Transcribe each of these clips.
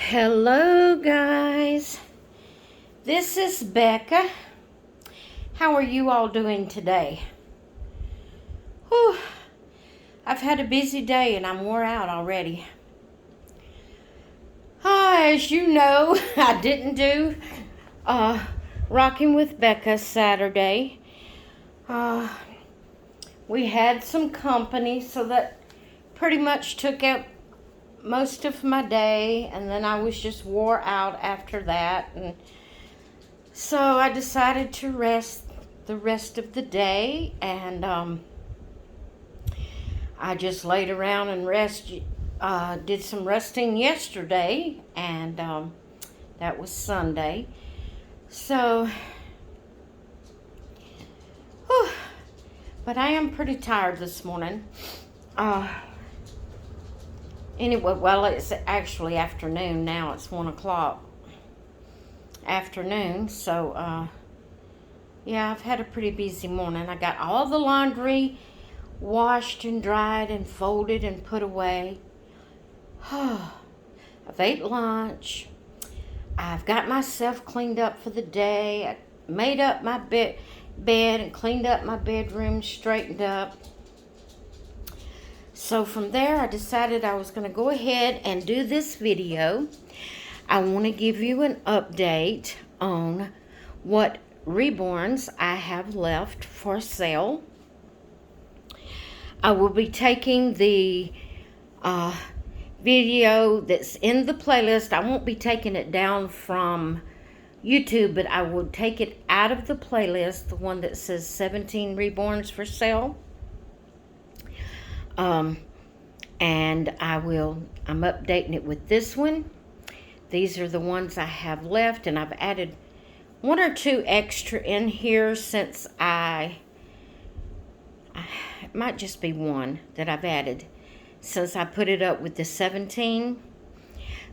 Hello guys, this is Becca. How are you all doing today? Whew. I've had a busy day and I'm wore out already. As you know, I didn't do Rocking with Becca Saturday. We had some company, so that pretty much took up most of my day, and then I was just wore out after that, and so I decided to rest the rest of the day, and I just laid around and did some resting yesterday, and that was Sunday. So whew, but I am pretty tired this morning. Anyway, well, it's actually afternoon now. It's 1 o'clock afternoon. So, yeah, I've had a pretty busy morning. I got all the laundry washed and dried and folded and put away. I've ate lunch. I've got myself cleaned up for the day. I made up my bed and cleaned up my bedroom, straightened up. So from there, I decided I was going to go ahead and do this video. I want to give you an update on what reborns I have left for sale. I will be taking the video that's in the playlist. I won't be taking it down from YouTube, but I will take it out of the playlist, the one that says 17 reborns for sale. And I'm updating it with this one. These are the ones I have left, and I've added 1 or 2 extra in here since it might just be 1 that I've added since I put it up with the 17.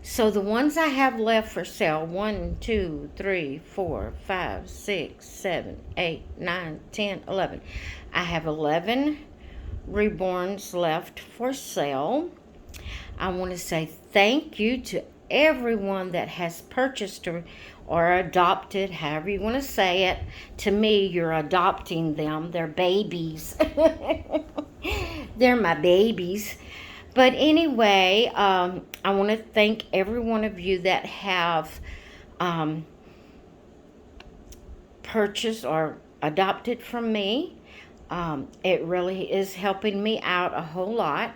So the ones I have left for sale, 1, 2, 3, 4, 5, 6, 7, 8, 9, 10, 11. I have 11 reborns left for sale. I want to say thank you to everyone that has purchased or adopted, however you want to say it. To me, you're adopting them. They're babies. They're my babies. But anyway, I want to thank every one of you that have purchased or adopted from me. It really is helping me out a whole lot.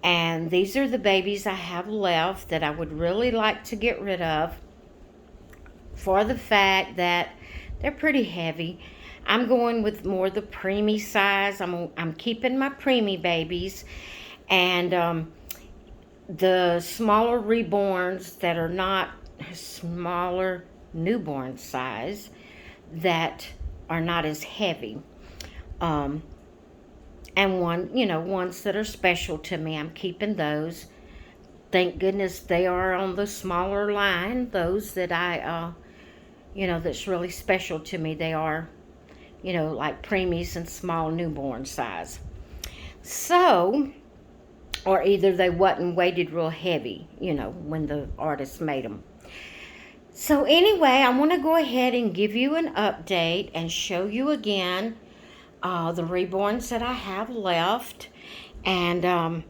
And these are the babies I have left that I would really like to get rid of, for the fact that they're pretty heavy. I'm going with more the preemie size. I'm keeping my preemie babies, and the smaller reborns that are not smaller newborn size, that are not as heavy. And ones that are special to me, I'm keeping those. Thank goodness they are on the smaller line. Those that I, that's really special to me. They are, like preemies and small newborn size. So, or either they wasn't weighted real heavy, when the artist made them. So anyway, I want to go ahead and give you an update and show you again the reborns that I have left. And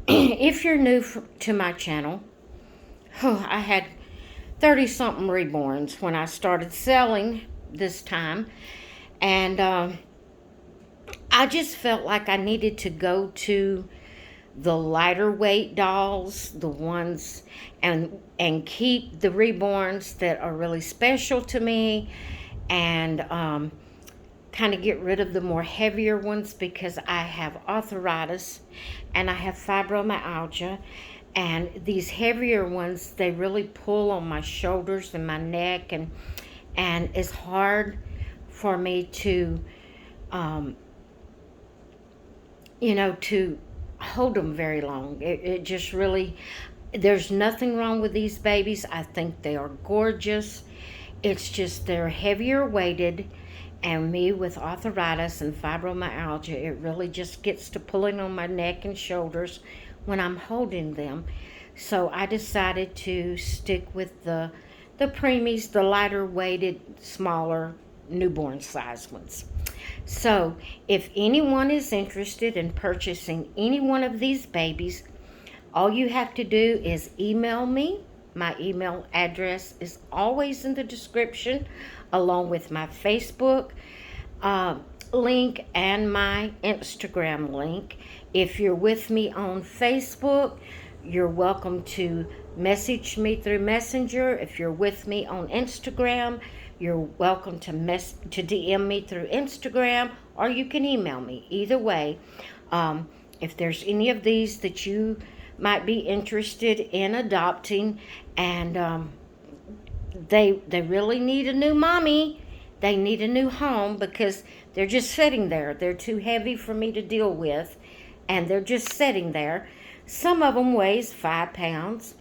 if you're new to my channel, I had 30-something reborns when I started selling this time. And I just felt like I needed to go to the lighter weight dolls, the ones, and keep the reborns that are really special to me, and kind of get rid of the more heavier ones, because I have arthritis and I have fibromyalgia, and these heavier ones, they really pull on my shoulders and my neck, and it's hard for me to to hold them very long. It just really, there's nothing wrong with these babies. I think they are gorgeous. It's just they're heavier weighted, and me with arthritis and fibromyalgia, it really just gets to pulling on my neck and shoulders when I'm holding them. So I decided to stick with the preemies, the lighter weighted, smaller newborn size ones. So if anyone is interested in purchasing any one of these babies, all you have to do is email me. My email address is always in the description, along with my Facebook link and my Instagram link. If you're with me on Facebook, you're welcome to message me through Messenger. If you're with me on Instagram, you're welcome to DM me through Instagram, or you can email me. Either way, if there's any of these that you might be interested in adopting, and they really need a new mommy, they need a new home, because they're just sitting there. They're too heavy for me to deal with, and they're just sitting there. Some of them weighs 5 pounds.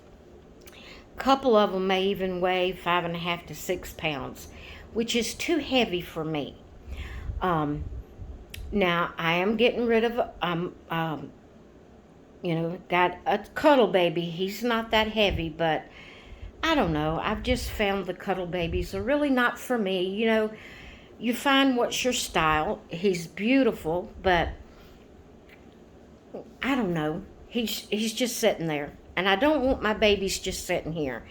A couple of them may even weigh 5.5 to 6 pounds, which is too heavy for me. Now I am getting rid of got a cuddle baby. He's not that heavy, but I don't know. I've just found the cuddle babies are really not for me. You find what's your style. He's beautiful, but I don't know. He's just sitting there. And I don't want my babies just sitting here.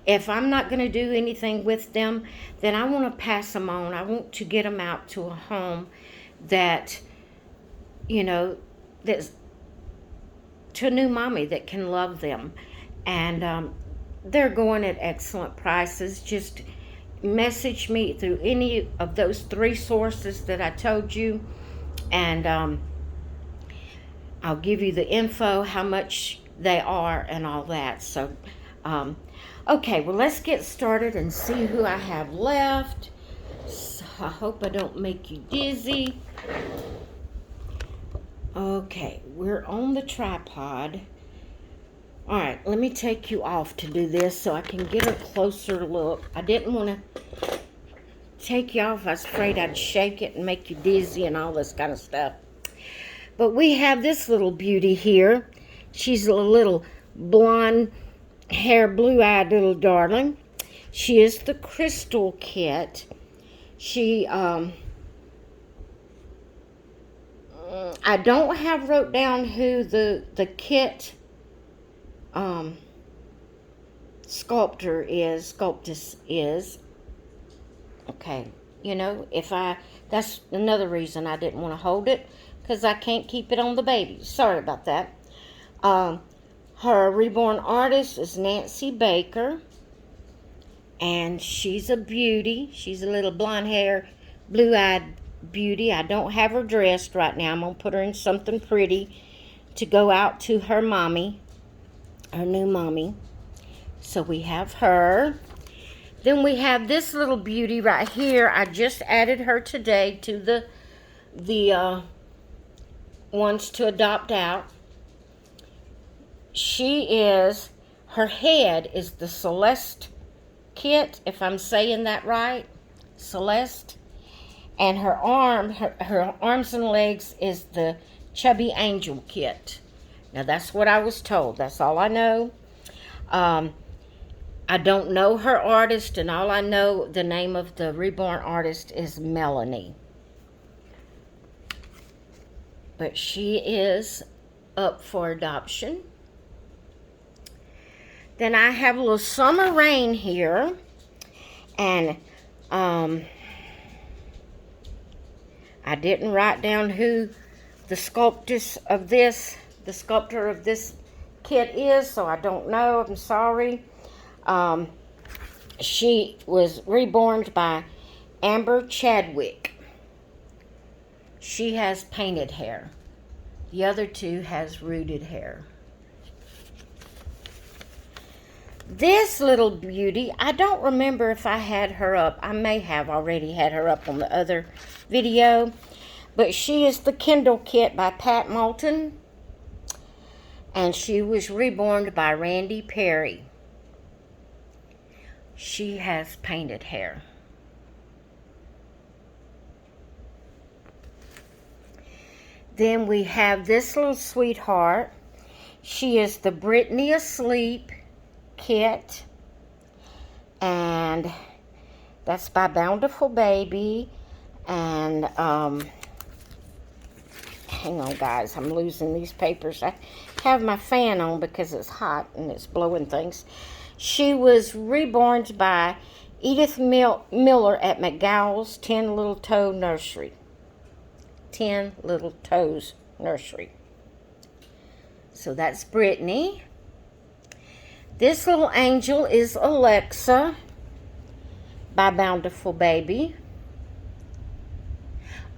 If I'm not going to do anything with them, then I want to pass them on. I want to get them out to a home that's to a new mommy that can love them. And they're going at excellent prices. Just message me through any of those 3 sources that I told you, and I'll give you the info, how much they are, and all that. So, okay, well, let's get started and see who I have left. So I hope I don't make you dizzy. Okay, we're on the tripod. All right, let me take you off to do this so I can get a closer look. I didn't want to take you off. I was afraid I'd shake it and make you dizzy and all this kind of stuff. But we have this little beauty here. She's a little blonde hair, blue-eyed little darling. She is the Crystal Kit. She, I don't have wrote down who the kit sculptress is. Okay, that's another reason I didn't want to hold it, because I can't keep it on the baby. Sorry about that. Her reborn artist is Nancy Baker, and she's a beauty. She's a little blonde hair, blue-eyed beauty. I don't have her dressed right now. I'm going to put her in something pretty to go out to her mommy, her new mommy. So we have her. Then we have this little beauty right here. I just added her today to the ones to adopt out. Her head is the Celeste Kit, if I'm saying that right. Celeste. And her arms and legs is the Chubby Angel Kit. Now that's what I was told. That's all I know. I don't know her artist, and all I know, the name of the reborn artist is Melanie. But she is up for adoption. Then I have a little Summer Rain here, and I didn't write down who the sculptor of this kit is, so I don't know. I'm sorry. She was reborn by Amber Chadwick. She has painted hair. The other 2 has rooted hair. This little beauty, I don't remember if I had her up. I may have already had her up on the other video. But she is the Kindle Kit by Pat Moulton. And she was reborn by Randy Perry. She has painted hair. Then we have this little sweetheart. She is the Brittany Asleep kit, and that's by Bountiful Baby. And hang on, guys, I'm losing these papers. I have my fan on because it's hot and it's blowing things. She was reborn by Edith Miller at McGowell's 10 Little Toe Nursery. 10 Little Toes Nursery. So that's Brittany. This little angel is Alexa by Bountiful Baby.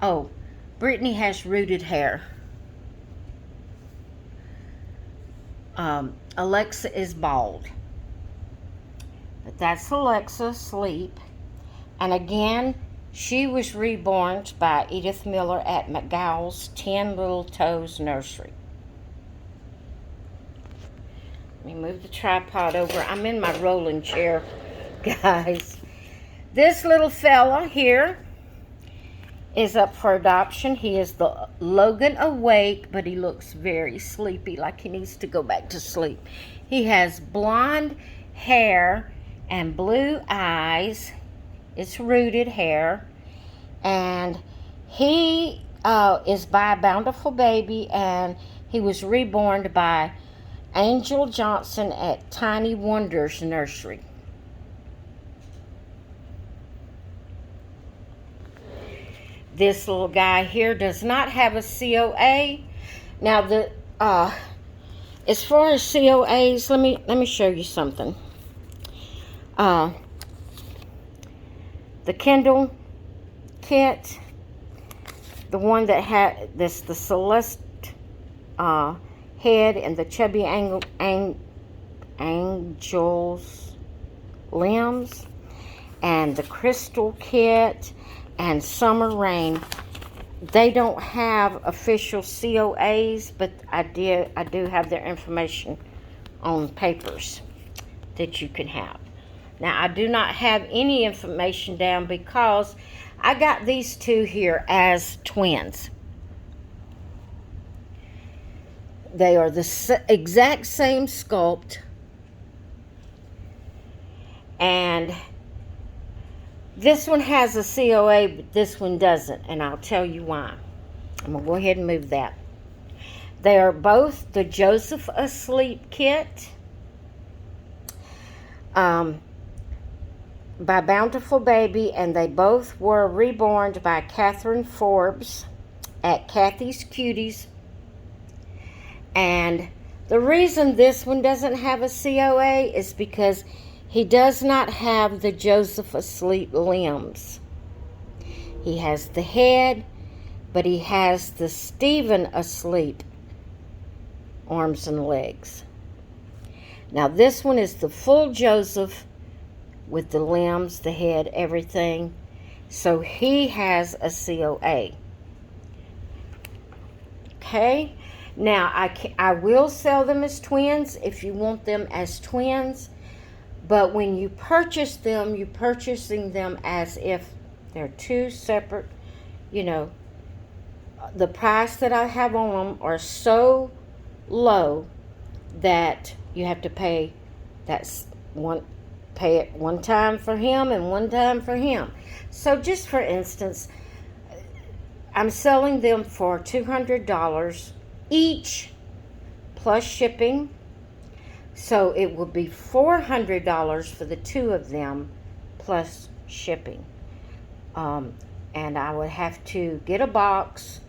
Oh, Brittany has rooted hair. Alexa is bald. But that's Alexa Sleep. And again, she was reborn by Edith Miller at McGowell's 10 Little Toes Nursery. Let me move the tripod over. I'm in my rolling chair, guys. This little fella here is up for adoption. He is the Logan Awake, but he looks very sleepy, like he needs to go back to sleep. He has blonde hair and blue eyes. It's rooted hair. And he is by Bountiful Baby, and he was reborn by Angel Johnson at Tiny Wonders Nursery. This little guy here does not have a COA. Now, as far as COAs, let me show you something. The Kindle kit, the one that had the Celeste head and the chubby angel's limbs, and the Crystal kit and Summer Rain, they don't have official COAs, but I do have their information on papers that you can have. Now, I do not have any information down because I got these two here as twins. They are the exact same sculpt, and this one has a COA, but this one doesn't, and I'll tell you why. I'm going to go ahead and move that. They are both the JOESPH Asleep kit by Bountiful Baby, and they both were reborn by Catherine Forbes at Kathy's Cuties. And the reason this one doesn't have a COA is because he does not have the JOESPH Asleep limbs. He has the head, but he has the Stephen Asleep arms and legs. Now, this one is the full JOESPH with the limbs, the head, everything. So he has a COA. Okay? Now, I will sell them as twins if you want them as twins. But when you purchase them, you're purchasing them as if they're two separate, the price that I have on them are so low that you have to pay pay it one time for him and one time for him. So just for instance, I'm selling them for $200 each plus shipping. So it will be $400 for the two of them plus shipping. And I would have to get a box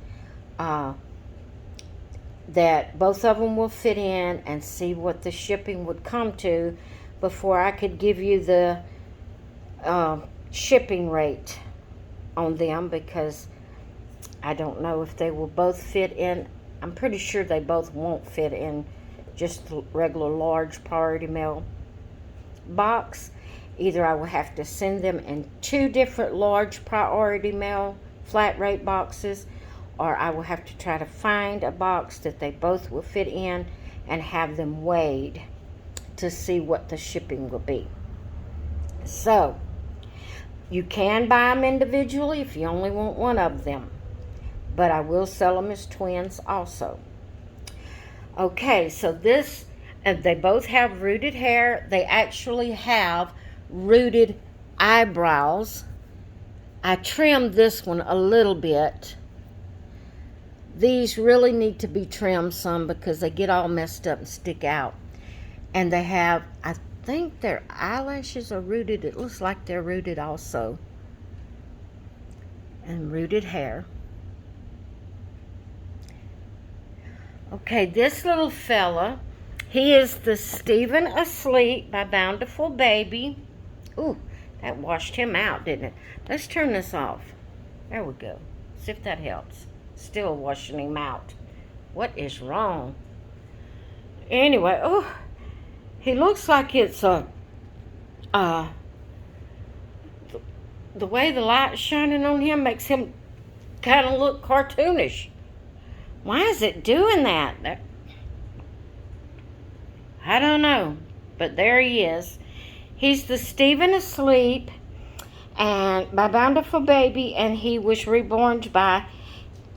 that both of them will fit in and see what the shipping would come to before I could give you the shipping rate on them, because I don't know if they will both fit in. I'm pretty sure they both won't fit in just the regular large priority mail box. Either I will have to send them in two different large priority mail flat rate boxes, or I will have to try to find a box that they both will fit in and have them weighed to see what the shipping will be. So you can buy them individually if you only want one of them, but I will sell them as twins also. Okay, so this, they both have rooted hair. They actually have rooted eyebrows. I trimmed this one a little bit. These really need to be trimmed some because they get all messed up and stick out. And they have, I think their eyelashes are rooted. It looks like they're rooted also. And rooted hair. Okay, this little fella, he is the Stephen Asleep by Bountiful Baby. Ooh, that washed him out, didn't it? Let's turn this off. There we go. See if that helps. Still washing him out. What is wrong? Anyway, oh, he looks like it's the way the light's shining on him makes him kind of look cartoonish. Why is it doing that? I don't know, but there he is. He's the Stephen Asleep and by Bountiful Baby, and he was reborn by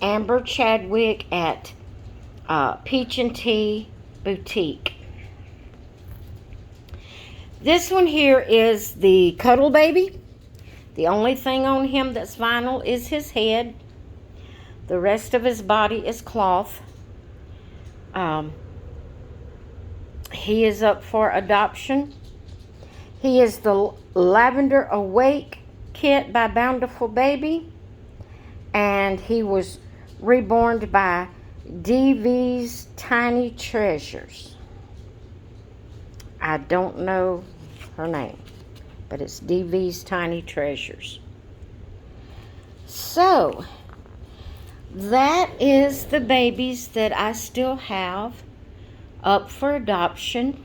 Amber Chadwick at Peach and Tea Boutique. This one here is the Cuddle Baby. The only thing on him that's vinyl is his head. The rest of his body is cloth. He is up for adoption. He is the Lavender Awake kit by Bountiful Baby. And he was reborn by DV's Tiny Treasures. I don't know her name, but it's DV's Tiny Treasures. So, that is the babies that I still have up for adoption.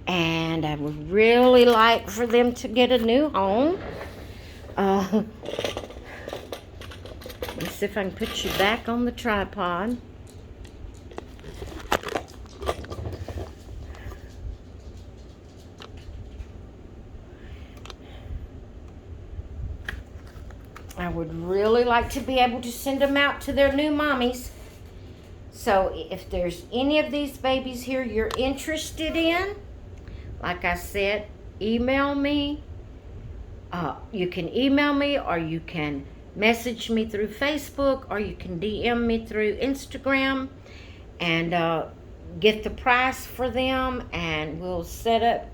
And I would really like for them to get a new home. Let's see if I can put you back on the tripod. I would really like to be able to send them out to their new mommies. So if there's any of these babies here you're interested in, like I said, email me. You can email me, or you can message me through Facebook, or you can DM me through Instagram and get the price for them, and we'll set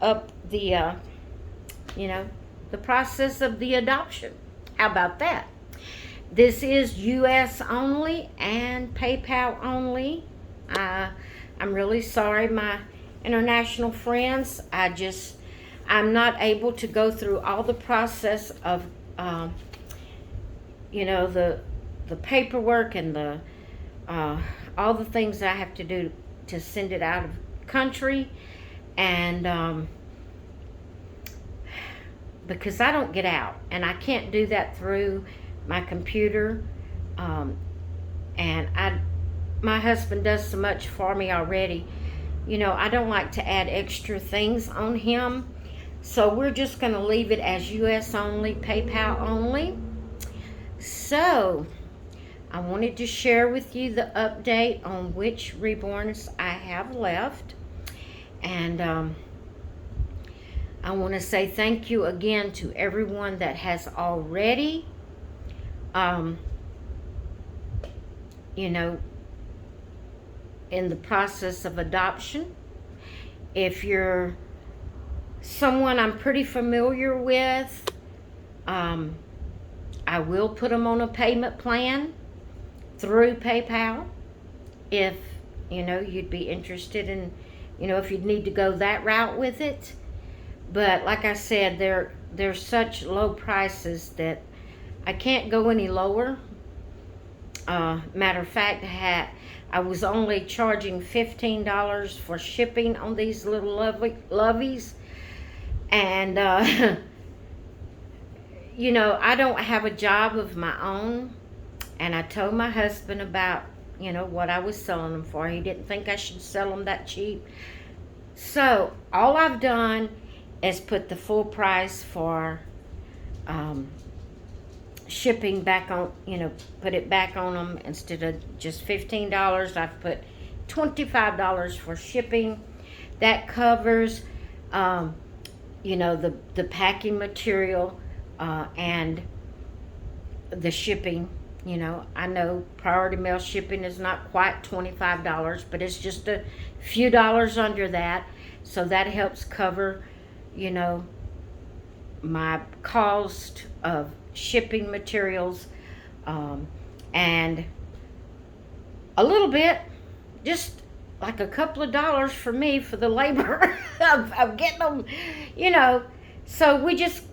up the the process of the adoption. How about that? This is US only and PayPal only. I'm really sorry, my international friends. I'm not able to go through all the process of the paperwork and the all the things I have to do to send it out of country, and because I don't get out, and I can't do that through my computer, and my husband does so much for me already. I don't like to add extra things on him, so we're just going to leave it as US only, PayPal only. So I wanted to share with you the update on which reborns I have left, and I want to say thank you again to everyone that has already in the process of adoption. If you're someone I'm pretty familiar with, I will put them on a payment plan through PayPal if you'd be interested in, if you'd need to go that route with it. But like I said, they're such low prices that I can't go any lower. Matter of fact, I was only charging $15 for shipping on these little loveys. And, I don't have a job of my own. And I told my husband about, what I was selling them for. He didn't think I should sell them that cheap. So, all I've done is put the full price for shipping back on, put it back on them. Instead of just $15, I've put $25 for shipping. That covers, you know, the packing material and the shipping. You know, I know priority mail shipping is not quite $25, but it's just a few dollars under that. So that helps cover, you know, my cost of shipping materials, and a little bit, just like a couple of dollars for me for the labor of getting them, you know. So we just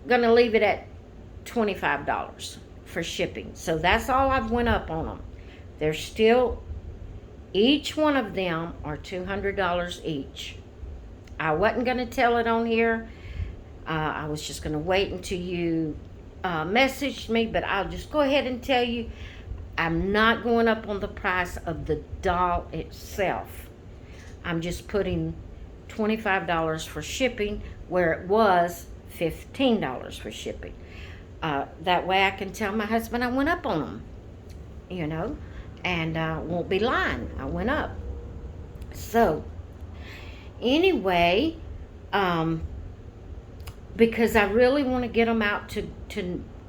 gonna leave it at $25 for shipping. So that's all I've went up on them. They're still, each one of them are $200 each. I wasn't gonna tell it on here. I was just gonna wait until you messaged me, but I'll just go ahead and tell you, I'm not going up on the price of the doll itself. I'm just putting $25 for shipping where it was $15 for shipping. That way I can tell my husband I went up on them, you know, and won't be lying. I went up. So anyway, because I really want to get them out to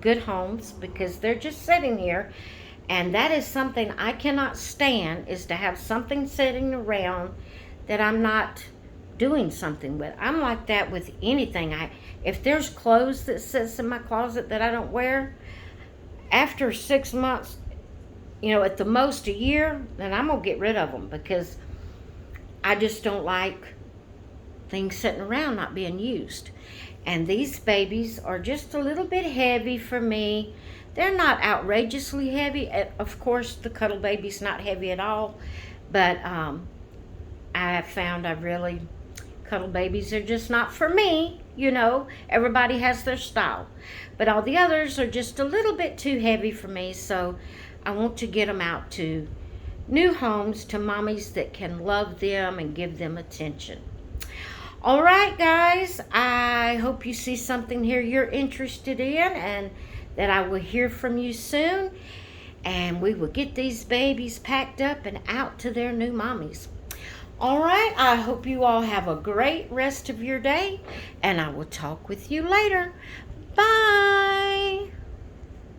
good homes, because they're just sitting here, and that is something I cannot stand, is to have something sitting around that I'm not doing something with. I'm like that with anything. If there's clothes that sits in my closet that I don't wear, after 6 months, you know, at the most a year, then I'm gonna get rid of them, because I just don't like things sitting around not being used. And these babies are just a little bit heavy for me. They're not outrageously heavy. Of course, the Cuddle Baby's not heavy at all, but I have found Cuddle Babies are just not for me, you know. Everybody has their style. But all the others are just a little bit too heavy for me, so I want to get them out to new homes, to mommies that can love them and give them attention. All right, guys, I hope you see something here you're interested in, and that I will hear from you soon, and we will get these babies packed up and out to their new mommies. All right, I hope you all have a great rest of your day, and I will talk with you later. Bye.